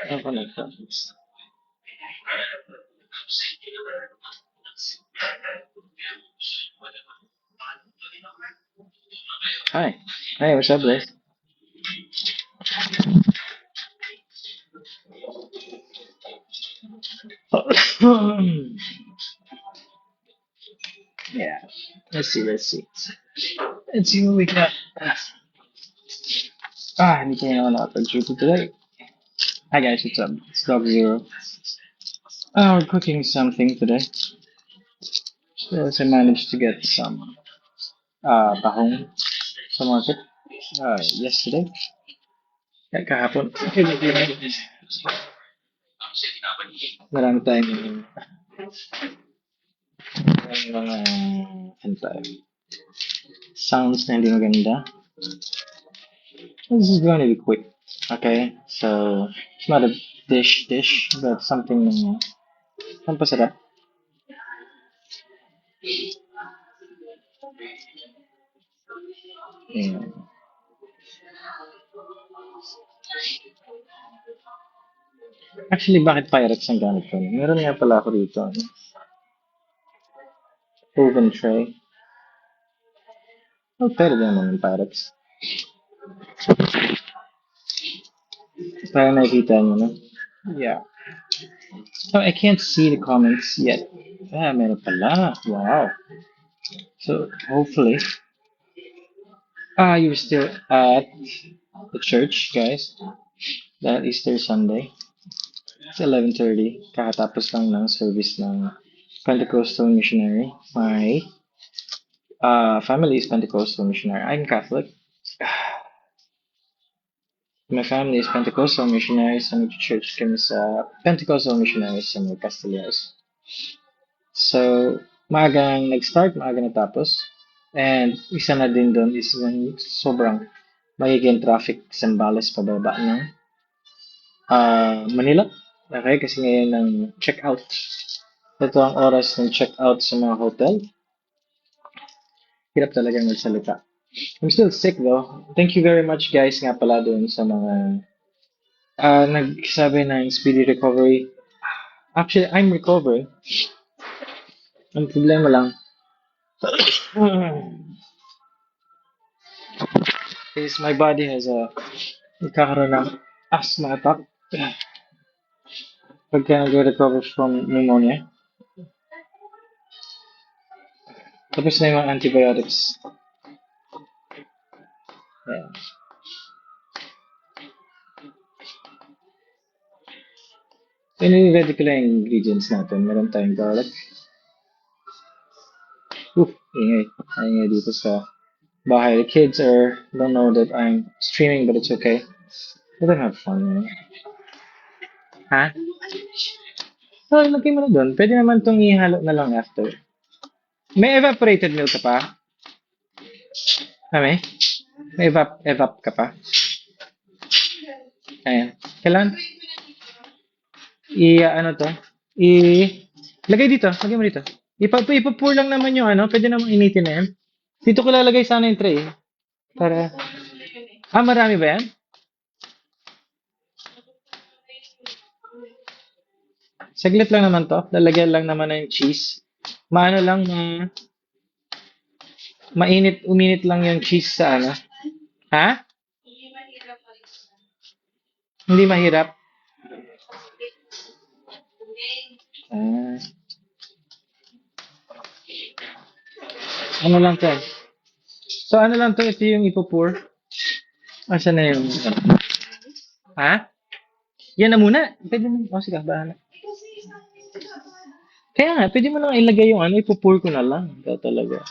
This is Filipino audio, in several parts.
Ako na ito. Hi. Hey, what's up, Liz? Yeah. Let's see. Let's see what we got. Anything on up at Jupiter today? Hi guys, what's up? It's Dog Zero. We're cooking something today. So I managed to get some tahong sa market yesterday. Kahapon. Marami tayong mga ano tayo, sounds na hindi maganda. This is going to be quick. Okay, so it's not a dish, but something pampasarap. Ayan. Actually, bakit Pyrex ang gamit ko? Meron nga pala ako dito. Oven tray. Oh, pwede din naman yung Pyrex. Para nakikita nyo, no? Yeah. Oh, I can't see the comments yet. Meron pala. Wow. So, hopefully, you're still at the church, guys. That Easter Sunday. It's 11:30. Kakatapos lang ng service ng Pentecostal missionary. My family is Pentecostal missionary. I'm Catholic. My family is Pentecostal missionaries sa church kami sa Pentecostal missionaries sa mga Castillas. So, maagang nag-start, maaga natapos. And isa na din doon is yung sobrang magiging traffic sa Zambales pababa ng Manila. Okay, kasi ngayon ng check-out. Ito ang oras ng check-out sa mga hotel. Hirap talaga magsalita. I'm still sick though. Thank you very much guys nga pala doon sa mga nagsabi ng speedy recovery. Actually, I'm recovering. Ang problema lang is my body has nagkakaroon ng asthma attack pagka nag-recover from pneumonia. Tapos na yung mga antibiotics. Yeah. So, ready ko lang yung ingredients natin. Meron tayong garlic. Ingay. Ingay dito sa bahay. The kids don't know that I'm streaming, but it's okay. Let them have fun, man. Ha? So, lagay mo na doon. Pwede naman itong ihalo na lang after. May evaporated milk ka pa? May? May evap ka pa? Ayan. Kailan? Ano to? Lagay dito. Lagay mo dito. Ipapour lang naman yung ano. Pwede namang initin na yan. Dito ko lalagay sana yung tray. Para... marami ba yan? Saglit lang naman to. Lalagyan lang naman na yung cheese. Maano lang, uminit lang yung cheese sa ano. Ha? Hindi mahirap. Ah. Ano lang to? So ano lang to? Ito yung ipopour. Asan na yung... Ha? Yan na muna. Pwede mo... sige, bahala. Kaya nga, pwede mo lang ilagay yung ano, ipopour ko na lang. Ito talaga.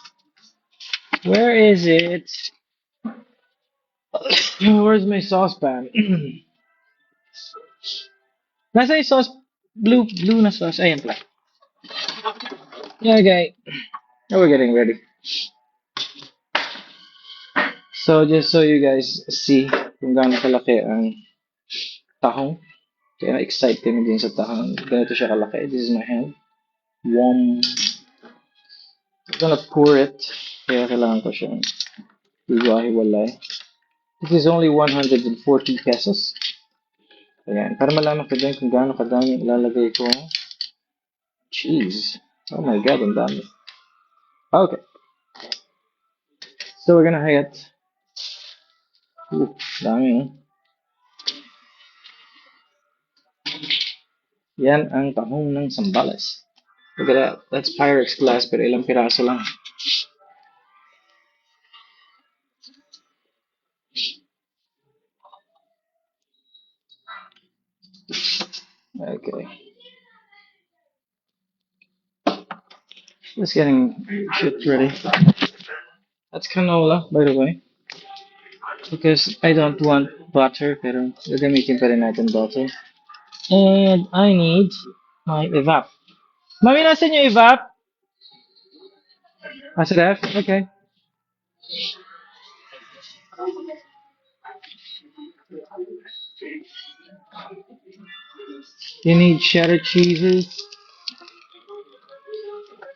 Where is it? Where's my saucepan? Nasa yung sauce? Blue na sauce. Ayan pala. Yeah, guy. Now we're getting ready. So, just so you guys see kung gaano kalaki ang tahong. Kaya na-excite kami din sa tahong. Ganito siya kalaki. This is my hand. Warm. I'm gonna pour it. Kaya kailangan ko siyang hiwa-hiwalay. This is only 140 pesos. Ayan, para malaman ko din kung gaano kadami ilalagay kong cheese. Oh my god, ang dami. Okay, so we're gonna hit. Dami, eh. Yan ang tahong ng sambales. Look at that. That's Pyrex glass, pero ilang piraso lang. Okay. Just getting shit ready. That's canola, by the way. Because I don't want butter, pero gagamitin pa rin natin butter. And I need my evap. Mami, nasan yung evap? Nasa ref? Okay. You need cheddar cheeses.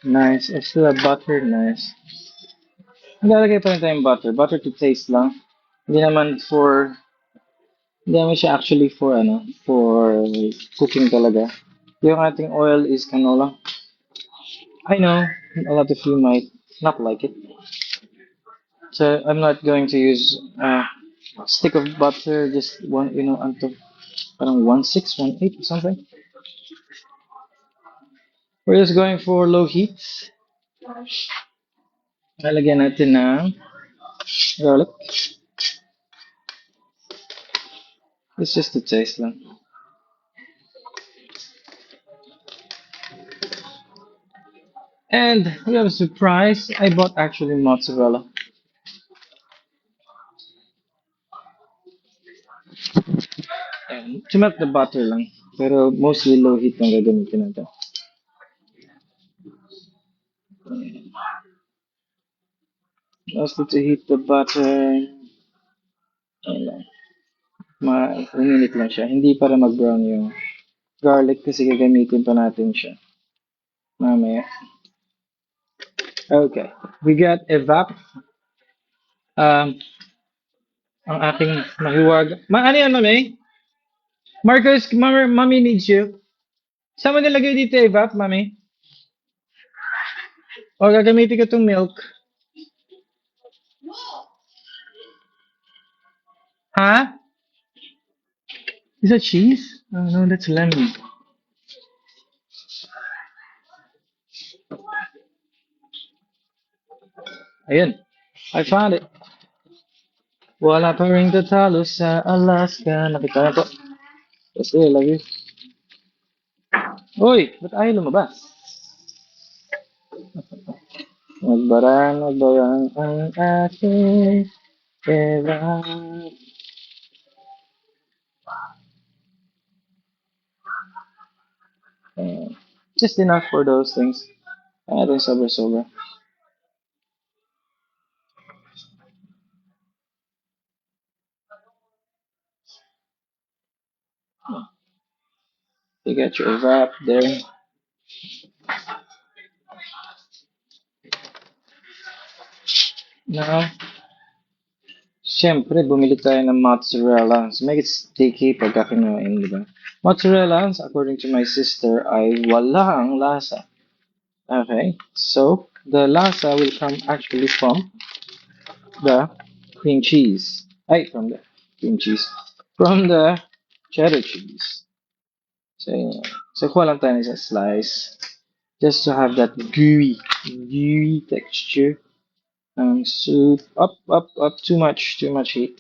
Nice. I still have butter. Nice. Maglalagay pa rin tayong butter. Butter to taste lang. Hindi naman for, hindi naman siya actually for for cooking talaga. Yung ating oil is canola. I know a lot of you might not like it. So I'm not going to use a stick of butter, just one, unto parang 1/6, 1/8 or something. We're just going for low heat. Lalagyan natin ng garlic. It's just a taste lang. And we have a surprise. I bought actually mozzarella. And to melt the butter lang. Pero mostly low heat lang gagamitin natin. Mostly to heat the butter. Ayan lang. Uminit lang siya. Hindi para mag-brown yung garlic kasi gagamitin pa natin siya mamaya. Okay. We got evap. Um, ang aking mahiwag. Ano yan, mami? Marcus, mommy needs you. Saan mo nilagay dito, evap, mami? O gagamitin ko itong milk. Ha? Is that cheese? Oh no, that's lemon. Ayun. I found it. Wala pa ring tatalo sa Alaska. Nakita na po. Kasi, I love you. Uy, ba't ayaw lumabas? Magbarang ang aking pera. Just enough for those things. Rin sobra-sobra. You got your wrap there. Now, siyempre, bumili tayo ng mozzarella. So, make it sticky pagka kinuhain, di ba? Mozzarella, according to my sister, ay wala ang lasa. Okay, so the lasa will come actually from the cream cheese. Ay, from the cream cheese. From the cheddar cheese. So, yun. So, kuha lang tayo ng isang slice. Just to have that gooey texture. Soup. Up. Too much heat.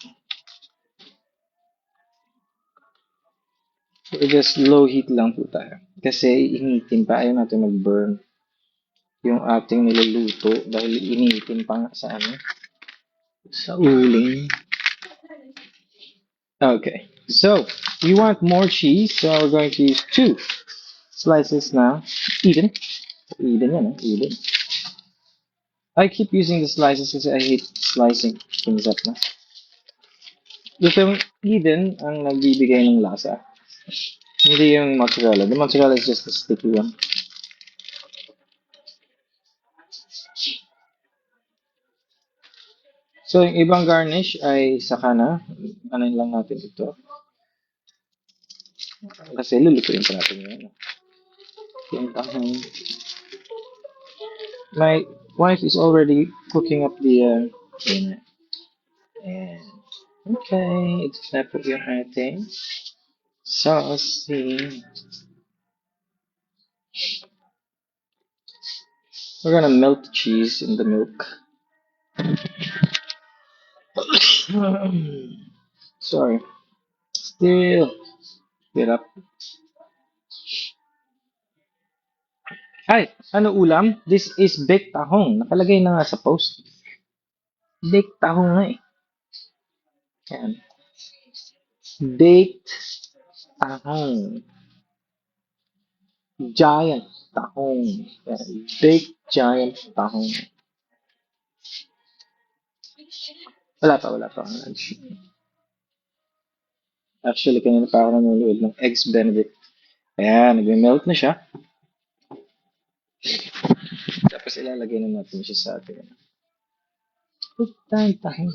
So, just low heat lang po tayo. Kasi initin pa. Ayaw natin mag-burn yung ating niluluto dahil initin pa nga sa uling. Okay. So, we want more cheese. So, we're going to use 2 slices now. Even. Even yan, even. I keep using the slices kasi I hate slicing things up na. Itong even ang nagbibigay ng lasa. Hindi yung mozzarella. The mozzarella is just a sticky one. So, yung ibang garnish ay saka na. Ano lang natin ito. Kasi lulutuin pa natin yun. Yung tahong. My wife is already cooking up the yun. And, okay, ito na po yung ating saucy. We're gonna melt the cheese in the milk. Sorry. Still. Get up. Ay, ano ulam? This is baked tahong. Nakalagay na nga sa post. Baked tahong nga eh. Yan. Baked tahong. Giant tahong. Yan. Baked giant tahong. Wala pa. Actually, kanina pa ako nanonood ng Eggs Benedict. Ayan, nagme-melt na siya. Tapos ilalagay na natin siya sa atin. Tahong.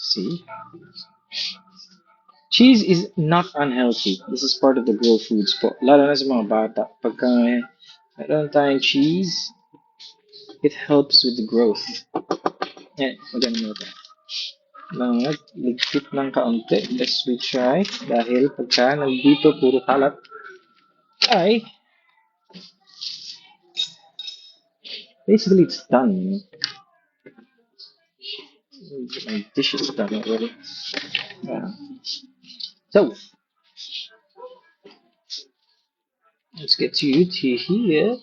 See? Cheese is not unhealthy. This is part of the grow foods po. Lalo na sa mga bata. Pagka meron tayong cheese, it helps with the growth. Yan, maganda mo ito. Mga ligpit ng kaunti. Let's retry. Dahil pagka nandito puro kalat, ay basically it's done. My dish is done already. Yeah. So, let's get you to here.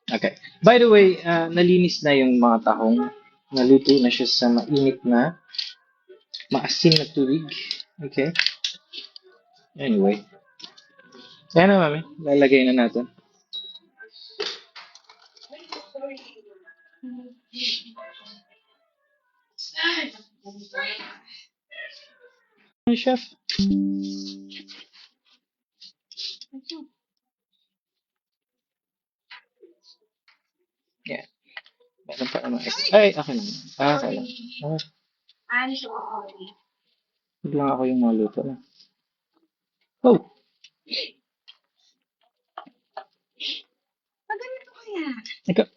Okay. By the way, nalinis na yung mga tahong. Naluto na siya sa mainit na, maasim na tubig. Okay. Anyway. Ayan na, mami. Lalagay na natin. Chef. Yeah. Meron pa naman. Ay, ako lang. Okay lang. Okay. Biglang ako yung maluto na. Oh! Ganito kaya? Ikaw.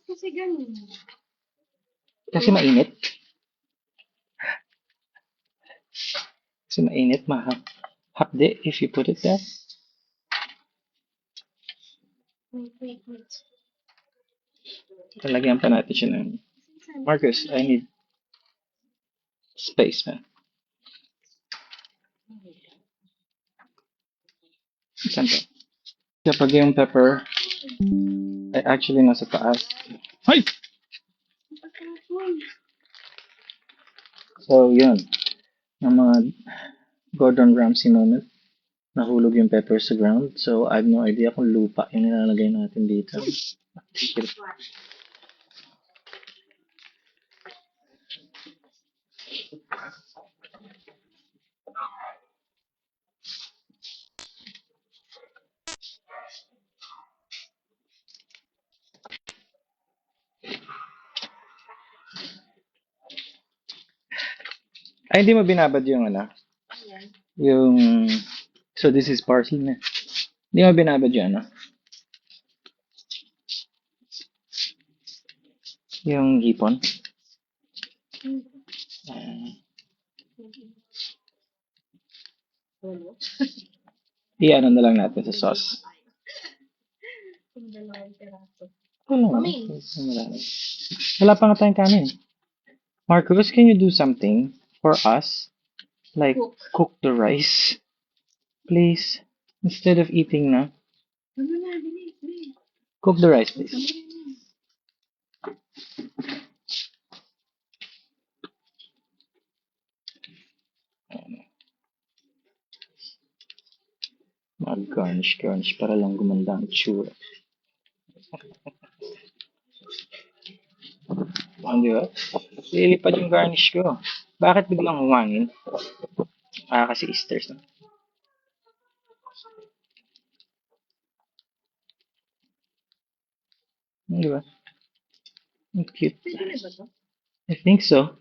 Kasi ganun. Kasi mainit. Kasi mainit, mahapde if you put it there. Wait. Talagyan pa natin siya ng Marcus, I need space, man. Saan to? Kapag yung pepper ay actually nasa taas. Ay! So, yun. Ang mga Gordon Ramsay moment. Nahulog yung pepper sa ground. So, I have no idea kung lupa yung nilalagay natin dito. Ay, hindi mo binabad yung ano? Yung... So, this is parsley na. Hindi mo binabad yung ano? Yung hipon? I-ano na lang natin sa sauce. Wala pa nga tayong kanin. Marcus, can you do something for us? Like, cook the rice. Please. Instead of eating na. Cook the rice, please. Mag-garnish para lang gumanda ang itsura. Di ba? Lilipad yung garnish ko. Bakit biglang humangin? Kasi Easter's na. Di ba? Ang cute. I think so.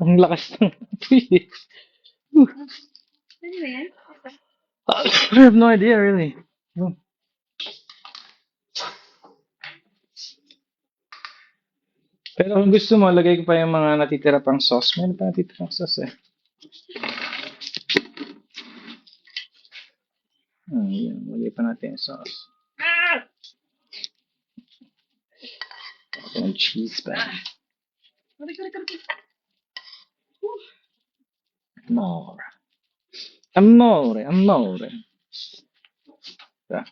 Ang lakas ng apoy eh. Ano ba yan? Ito. I have no idea really. Pero kung gusto mo, lagay ko pa yung mga natitira pang sauce. Meron pa natitira sauce eh. Yun. Lagay pa natin yung sauce. Ito yung cheese pa. Amore. Amore. Amore. Diba?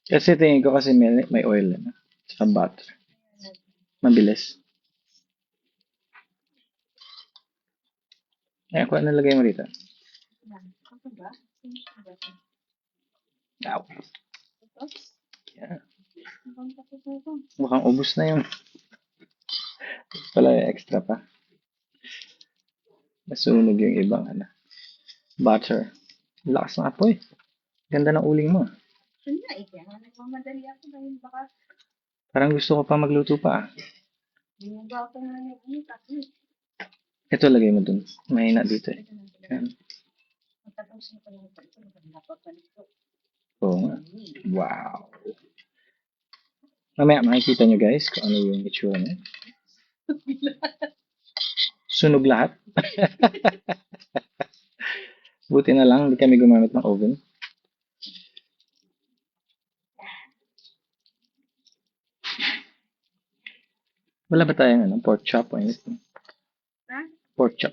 Kasi tingin ko kasi may oil na. Tsaka butter. Mabilis. Eh, kung ano lagay mo dito? Yan. Ako ba? Ano ba ito? Ow. Ito? Yeah. Ibang tapos na ito. Mukhang ubus na yun. Pala extra pa. Nasunog yung ibang ano. Butter. Lakas ng apoy. Ganda ng uling mo. Yun na eh. Kaya nga nagmamadali ako dahil baka Parang gusto ko pa magluto pa. ginagawa ko na yung ano. Tapos Ito lagay mo dun. Mahina dito eh. ito na talaga. Yan. Matapos na pala ito. Ito maganda pa pala ito. Oo nga. Wow. Mamaya makikita nyo guys kung ano yung itsura niya. Sunog lahat. Buti na lang, hindi kami gumamit ng oven. Wala ba tayong ano, pork chop o anything? Ha? Pork chop.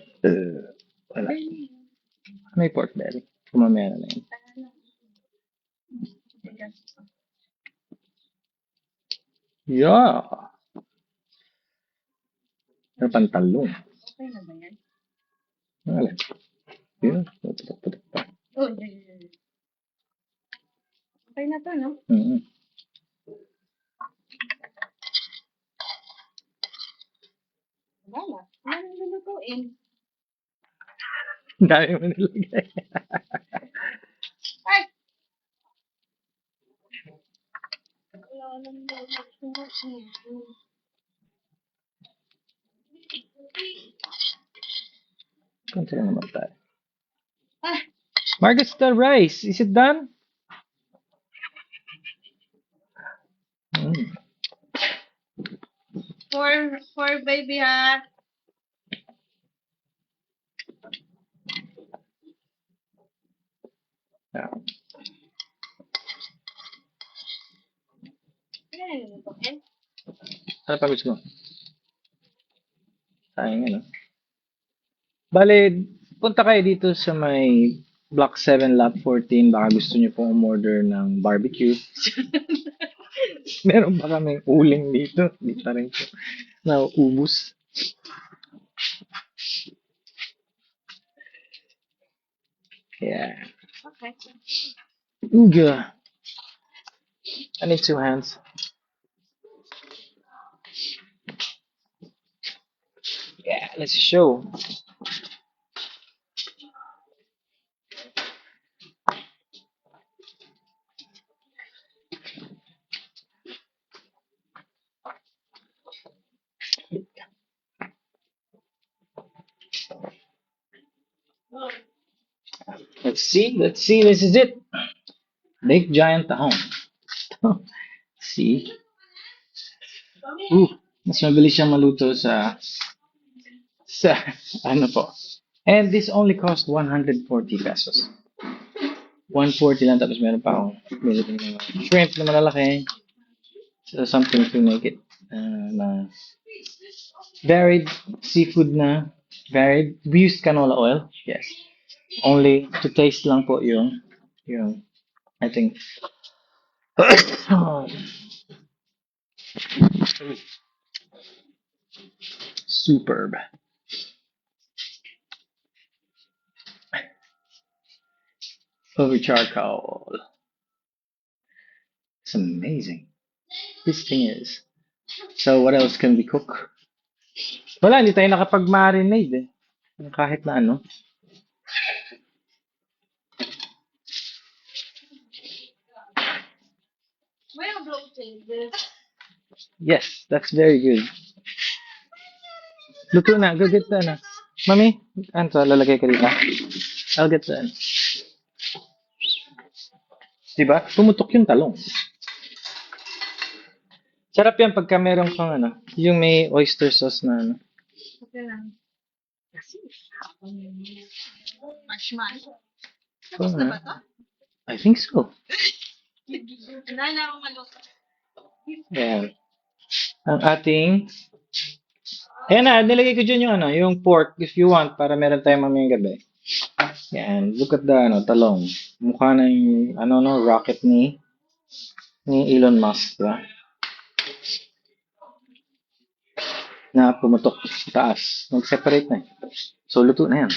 Wala. Ay, May pork belly. Kumamaya na lang yun. tara na. Bigas. Yeah! Ano pantalong? Okay na ba yan? Wala. Yun. Putok-putok pa. Oh, yun. Okay na to, no? Mm-hmm. Wala. Wala nang lulutuin. Ang dami mo nilagay. Ay! Wala nang lulutuin. Kunti lang naman tayo. Ah! Marcus, the rice. Is it done? Mm. For baby ha. Yeah. Ano na lulutuin? Ano pa gusto mo? Sayang ano. Bale, punta kayo dito sa may Block 7, Lot 14. Baka gusto niyo pong umorder ng barbecue. Meron pa kaming uling dito. Hindi pa rin po nauubos. Yeah. Okay. Ooga. I need two hands. Yeah, let's show. Let's see. This is it. Big giant tahong. See? Mas mabilis siyang maluto sa ano po. And this only cost 140 pesos. 140 lang tapos meron pa akong binili ng mga shrimp na malalaki. So something to make it na varied seafood na varied. We used canola oil. Yes. Only to taste lang po yung I think superb. Over charcoal. It's amazing. This thing is. So what else can we cook? Wala, hindi tayo nakapag-marinade eh. Kahit na ano. Well, bloated. Yes, that's very good. Luto na. Go get that na. Mami, ano to? Lalagay ka dito. I'll get that. Diba? Pumutok yung talong. Sarap yan pagka meron kang ano, yung may oyster sauce na ano. Okay lang. Kasi, hapon yun. Marshmallow. Oo Tapos na nga. ba to? I think so. Wala na akong maluto. Ayan. Ang ating... Ayan na, nilagay ko dyan yung ano, yung pork if you want para meron tayong mamayang gabi. Yan, look at the ano, talong. Mukha na yung ano no, rocket ni Elon Musk, diba? Na pumutok sa taas. Mag-separate na eh. So, luto na yan.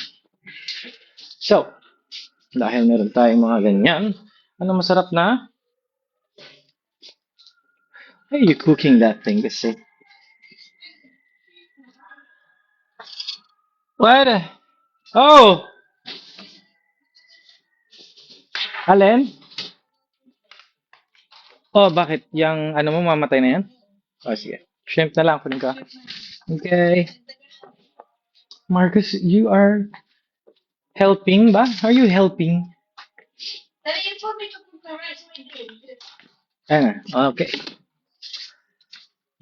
So, dahil meron tayong mga ganyan, ano masarap na? Why are you cooking that thing kasi? What? Oh! Alin? Oh, bakit? Yang ano mo, mamatay na yan? Oh, sige. Shrimp na lang, kunin ka. Okay. Marcus, you are helping ba? Are you helping? Dali, you told me to cook the rice. So I did. Okay.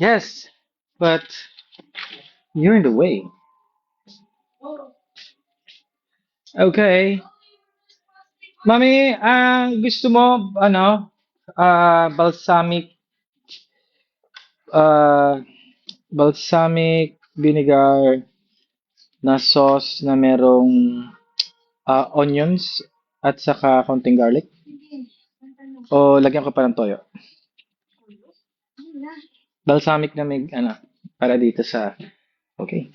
Yes, but you're in the way. Oh. Okay. Mami, gusto mo, ano, balsamic, ah, balsamic vinegar na sauce na merong onions at saka konting garlic? O lagyan ko pa ng toyo? Balsamic na may, ano, para dito sa, okay.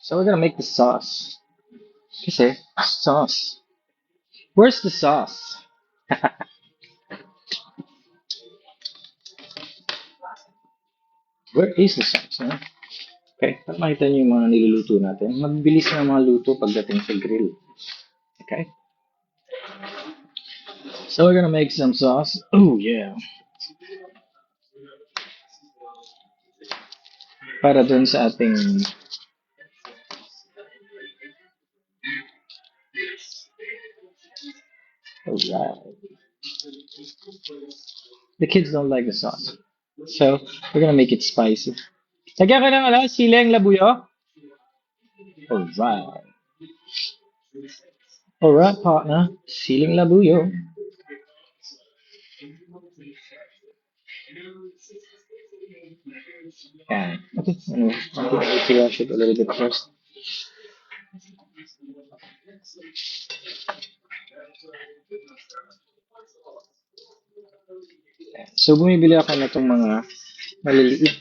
So we're gonna make the sauce. Kasi, sauce. Where's the sauce? Where is the sauce? Huh? Okay, para makita niyo yung mga niluluto natin. Mabilis na mga luto pagdating sa grill. Okay? So we're gonna make some sauce. Oh yeah. Para dun sa ating... Alright. The kids don't like the sauce. So, we're gonna make it spicy. Lagyan ka ng ano, siling labuyo? Alright. Alright, partner. Siling labuyo. Yan. Okay. Anyway, I think I need to wash it a little bit first. Yan. So, bumibili ako na itong mga maliliit.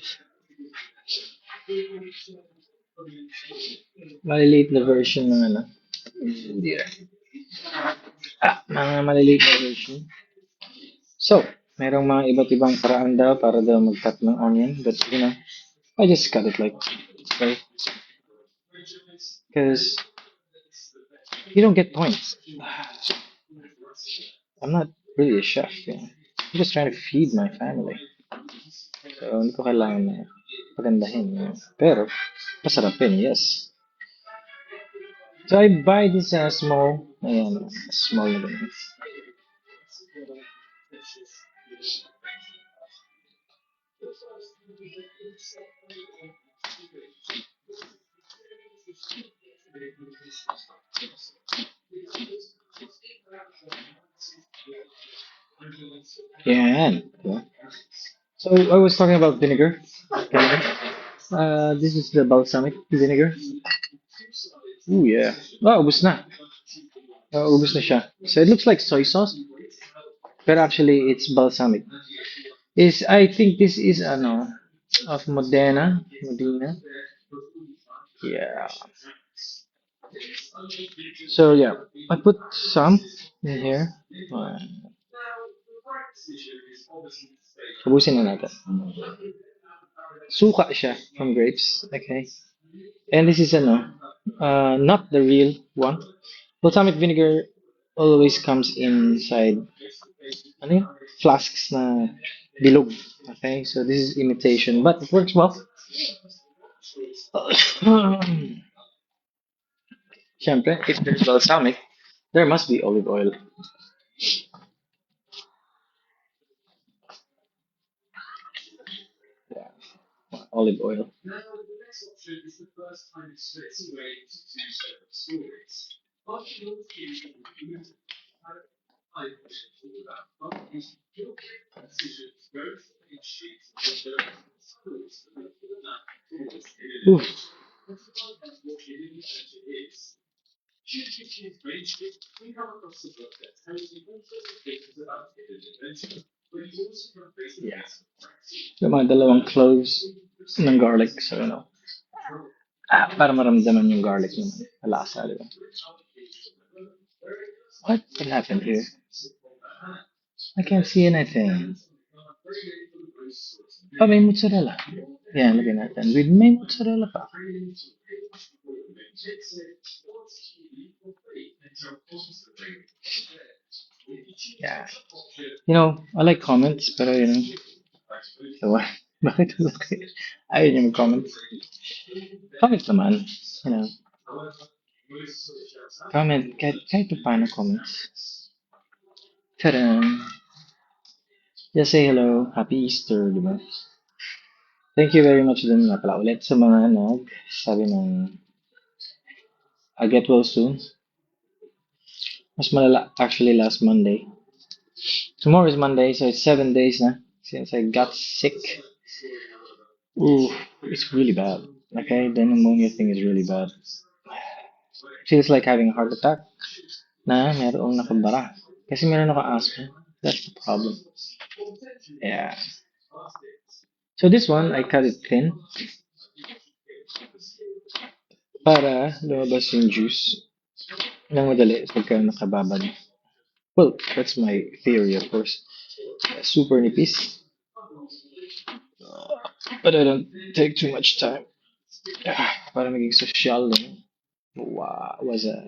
Maliliit na version ng ano. Hindi rin. Mga maliliit na version. So, merong mga iba't ibang paraan daw para daw mag-cut ng onion. But, you know, I just cut it like so. Because you don't get points. I'm not really a chef. You know? I'm just trying to feed my family. So, hindi ko kailangan na pagandahin. You know? Pero, masarap din, yes. So, I buy this small, ayan, small na ganyan. Yan. Diba? So, I was talking about vinegar. Vinegar. This is the balsamic vinegar. Ooh, yeah. Ubus na. Ubus na siya. So, it looks like soy sauce, but actually, it's balsamic. I think this is, ano, of Modena. Modena. Yeah. So, yeah. I put some in here. Ubusin na natin. Suka siya from grapes. Okay. And this is not the real one. Balsamic vinegar always comes inside ano yun? Flasks na bilog. Okay, so this is imitation, but it works well. Siyempre, if there's balsamic, there must be olive oil. Yeah, olive oil. Oof. Yeah. Yung mga dalawang cloves ng garlic, so para maramdaman yung garlic naman. Lasa, di ba? What happened here? I can't see anything. Oh, may mozzarella. Yan, lagyan natin. With may mozzarella pa. Yeah. I like comments, pero so, bakit wala kayo? Ayaw niyo mag-comment. Comment naman. You know, comment. Kahit pa paano comments. Ta-da! Just say hello. Happy Easter, di ba? Thank you very much din nga pala ulit sa mga sabi ng get well soon. Mas malala actually last Monday. Tomorrow is Monday, so it's 7 days na since I got sick. Ooh, it's really bad. Okay, the pneumonia thing is really bad. Feels like having a heart attack na merong nakabara. Kasi meron ako asthma. That's the problem. Yeah. So this one, I cut it thin para lumabas yung juice nang madali pagka nakababad. Well, that's my theory, of course. Super nipis. But I don't take too much time. Para maging social lang. Wow, was that?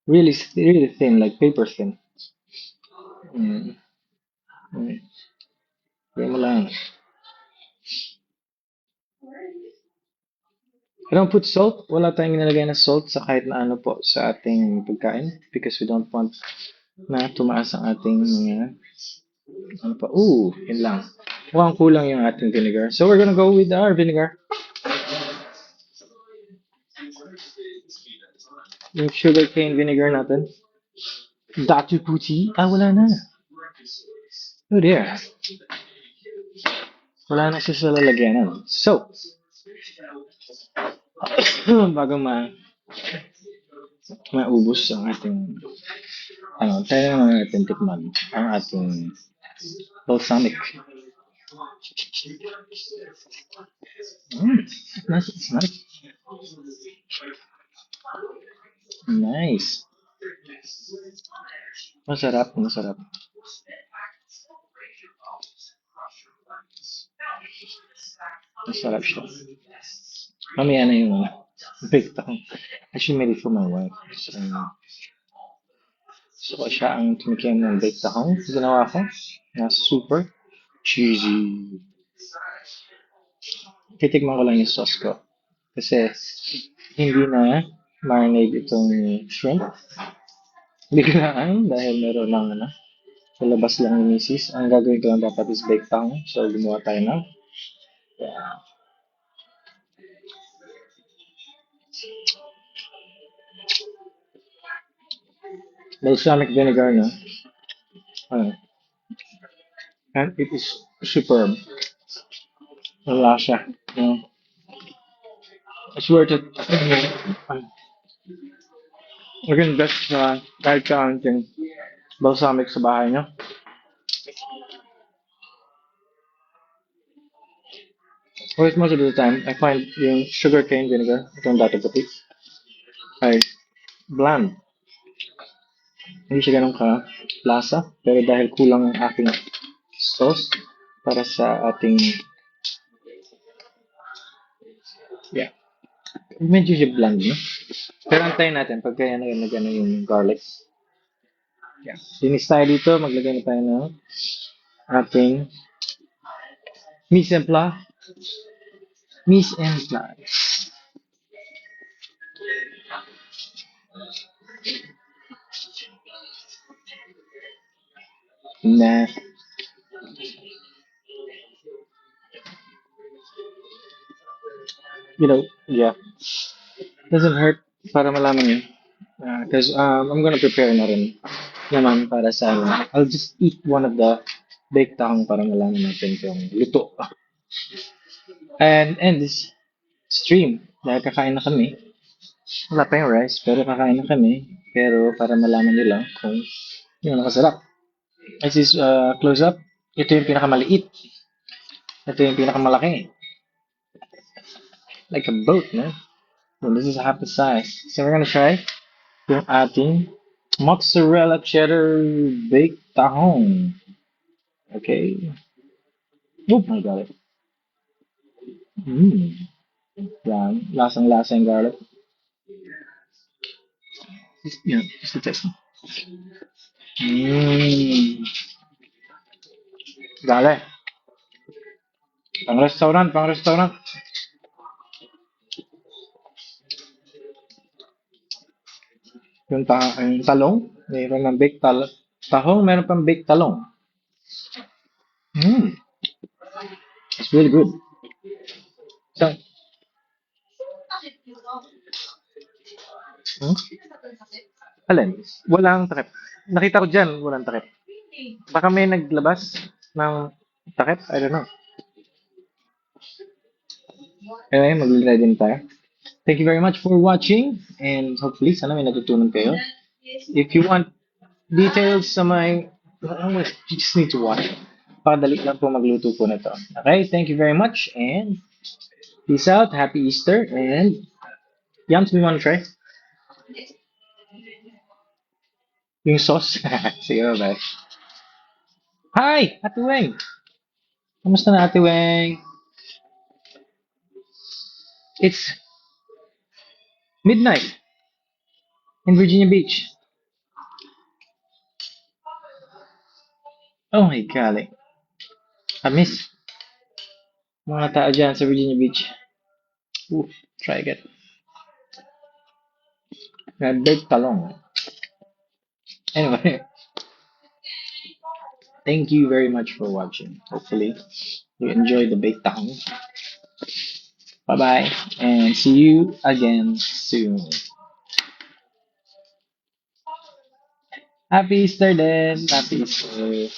Really, really thin, like paper thin. Mm. Mm. Kaya mo lang. I don't put salt. Wala tayong nilalagay na salt sa kahit na ano po sa ating pagkain because we don't want na tumaas ang ating mga ano pa. Ooh, yun lang. Mukhang kulang yung ating vinegar. So we're gonna go with our vinegar. Yung sugarcane vinegar natin. Datu puti. Wala na. Oh dear. Wala na siya sa lalagyanan. So, bago maubos ang ating tayo naman natin tikman ang ating balsamic. It's nice. Nice. Masarap, masarap. Masarap siya. Mamaya na yung baked ako. I actually made it for my wife. So siya ang tumikim ng baked tahong ginawa ko na super cheesy. Titikman ko lang yung sauce ko. Kasi hindi na marinade itong shrimp. Biglaan dahil meron lang sa labas lang ni misis. Ang gagawin ko lang dapat is baked tahong. So gumawa tayo ng yeah. Balsamic vinegar na. And it is superb. Wala siya. It's worth it. Again, best kahit sa ating balsamic sa bahay nyo. Always most of the time, I find yung sugarcane vinegar, itong dati puti, ay bland. Hindi siya ganun ka lasa, pero dahil kulang ang aking sauce para sa ating Yeah. Medyo siya bland, no? Pero antayin natin pagka yan nag-ano yung garlic. Yeah. Linis tayo dito. Maglagay na tayo ng ating mise en place. Mise en place. Na, yeah. Doesn't hurt para malaman yun. Because I'm gonna prepare na rin naman para sa ano. I'll just eat one of the baked tahong para malaman natin kung luto. And this stream, dahil kakain na kami, wala pa yung rice, pero kakain na kami. Pero para malaman nyo lang kung yung nakasarap. This is close up. Ito yung pinakamaliit. Ito yung pinakamalaki. Like a boat, man. And this is half the size. So we're gonna try yung ating mozzarella cheddar baked tahong. Okay. Oh my god. Mmm. Yan. Lasang-lasa yung garlic. Yan. Just a taste. Mmm. Garlic. Pang restaurant, pang restaurant. Yung talong. Mayroon ng tahong, meron pang baked talong. Mmm. It's really good. So, hmm? Alin? Walang takip. Nakita ko dyan, walang takip. Baka may naglabas ng takip. I don't know. Anyway, maglilay din tayo. Thank you very much for watching and hopefully sana may natutunan kayo. If you want details sa my you just need to watch. Pakadali lang po magluto po na to. Okay, thank you very much and peace out. Happy Easter and Yams, we want to try yung sauce. Sige, bye. Hi, Ate Weng. Kamusta na Ate Weng? It's midnight in Virginia Beach. Oh my golly. I miss mga tao dyan sa Virginia Beach. Ooh, try again. Baked talong. Anyway, thank you very much for watching. Hopefully, you enjoy the baked tahong. Bye bye, and see you again soon. Happy Easter then. Happy Easter.